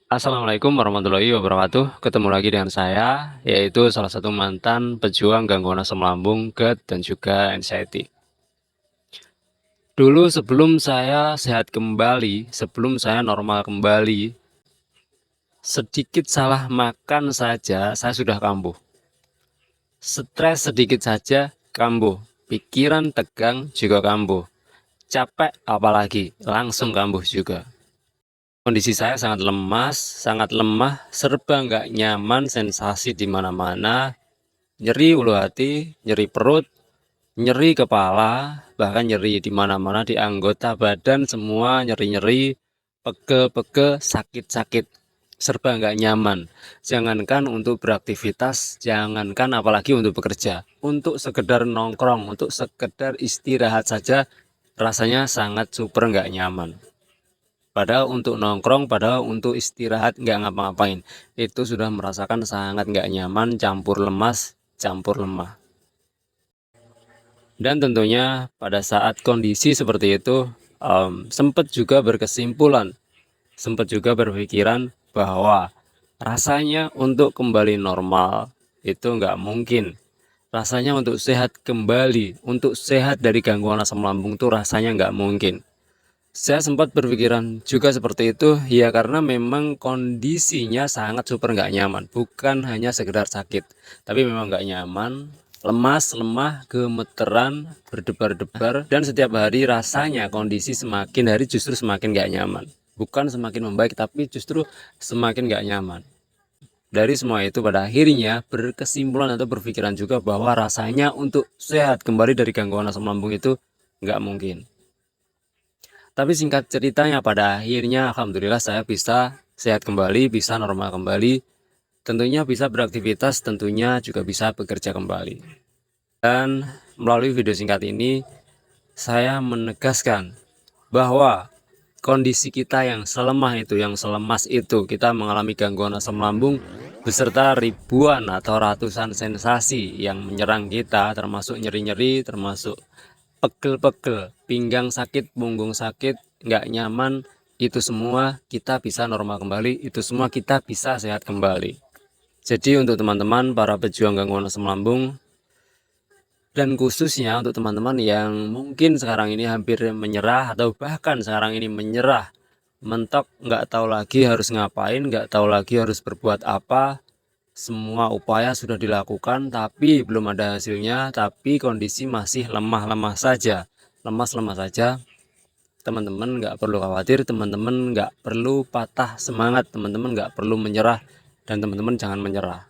Assalamualaikum warahmatullahi wabarakatuh. Ketemu lagi dengan saya, yaitu salah satu mantan pejuang gangguan asam lambung, GERD, dan juga anxiety. Dulu sebelum saya sehat kembali, sebelum saya normal kembali, sedikit salah makan saja saya sudah kambuh. Stres sedikit saja kambuh. Pikiran tegang juga kambuh. Capek apalagi, langsung kambuh juga. Kondisi saya sangat lemas, sangat lemah, serba nggak nyaman, sensasi di mana-mana, nyeri ulu hati, nyeri perut, nyeri kepala, bahkan nyeri di mana-mana di anggota badan semua nyeri-nyeri, pegel-pegel, sakit-sakit, serba nggak nyaman. Jangankan untuk beraktivitas, jangankan apalagi untuk bekerja, untuk sekedar nongkrong, untuk sekedar istirahat saja, rasanya sangat super nggak nyaman. Padahal untuk nongkrong, padahal untuk istirahat nggak ngapa-ngapain, itu sudah merasakan sangat nggak nyaman, campur lemas, campur lemah. Dan tentunya pada saat kondisi seperti itu, sempat juga berkesimpulan, sempat juga berpikiran bahwa rasanya untuk kembali normal itu nggak mungkin. Rasanya untuk sehat kembali, untuk sehat dari gangguan asam lambung itu rasanya nggak mungkin. Saya sempat berpikiran juga seperti itu, ya karena memang kondisinya sangat super nggak nyaman. Bukan hanya sekedar sakit, tapi memang nggak nyaman, lemas, lemah, gemeteran, berdebar-debar, dan setiap hari rasanya kondisi semakin hari justru semakin nggak nyaman. Bukan semakin membaik, tapi justru semakin nggak nyaman. Dari semua itu pada akhirnya berkesimpulan atau berpikiran juga bahwa rasanya untuk sehat kembali dari gangguan asam lambung itu nggak mungkin. Tapi singkat ceritanya pada akhirnya alhamdulillah saya bisa sehat kembali, bisa normal kembali. Tentunya bisa beraktivitas, tentunya juga bisa bekerja kembali. Dan melalui video singkat ini saya menegaskan bahwa kondisi kita yang selemah itu, yang selemas itu, kita mengalami gangguan asam lambung beserta ribuan atau ratusan sensasi yang menyerang kita, termasuk nyeri-nyeri, termasuk pegel-pegel, pinggang sakit, punggung sakit, nggak nyaman, itu semua kita bisa normal kembali, itu semua kita bisa sehat kembali. Jadi untuk teman-teman para pejuang gangguan asam lambung, dan khususnya untuk teman-teman yang mungkin sekarang ini hampir menyerah atau bahkan sekarang ini menyerah, mentok, nggak tahu lagi harus ngapain, nggak tahu lagi harus berbuat apa, semua upaya sudah dilakukan tapi belum ada hasilnya, tapi kondisi masih lemah-lemah saja, lemas-lemah saja. Teman-teman nggak perlu khawatir, teman-teman nggak perlu patah semangat, teman-teman nggak perlu menyerah, dan teman-teman jangan menyerah.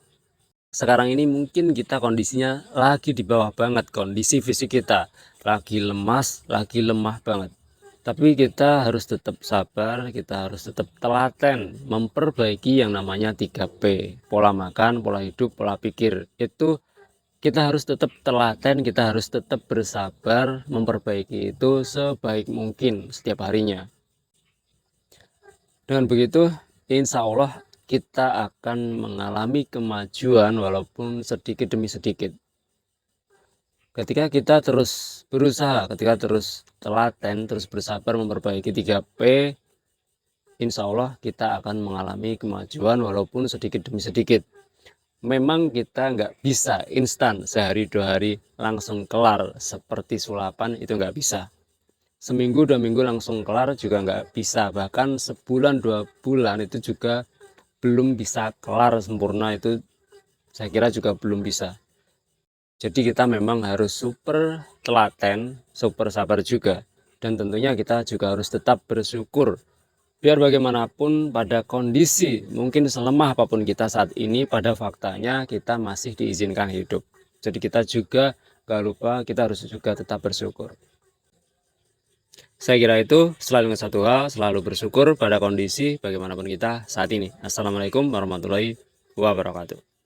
Sekarang ini mungkin kita kondisinya lagi di bawah banget, kondisi fisik kita lagi lemas, lagi lemah banget. Tapi kita harus tetap sabar, kita harus tetap telaten memperbaiki yang namanya 3P. Pola makan, pola hidup, pola pikir. Itu kita harus tetap telaten, kita harus tetap bersabar memperbaiki itu sebaik mungkin setiap harinya. Dengan begitu, insya Allah kita akan mengalami kemajuan walaupun sedikit demi sedikit. Ketika kita terus berusaha, ketika terus telaten, terus bersabar memperbaiki 3P, insya Allah kita akan mengalami kemajuan walaupun sedikit demi sedikit. Memang kita nggak bisa instan sehari 2 hari langsung kelar seperti sulapan, itu nggak bisa. Seminggu 2 minggu langsung kelar juga nggak bisa. Bahkan sebulan 2 bulan itu juga belum bisa kelar sempurna, itu saya kira juga belum bisa. Jadi kita memang harus super telaten, super sabar juga. Dan tentunya kita juga harus tetap bersyukur. Biar bagaimanapun pada kondisi mungkin selemah apapun kita saat ini, pada faktanya kita masih diizinkan hidup. Jadi kita juga gak lupa, kita harus juga tetap bersyukur. Saya kira itu selalu ingat satu hal, selalu bersyukur pada kondisi bagaimanapun kita saat ini. Assalamualaikum warahmatullahi wabarakatuh.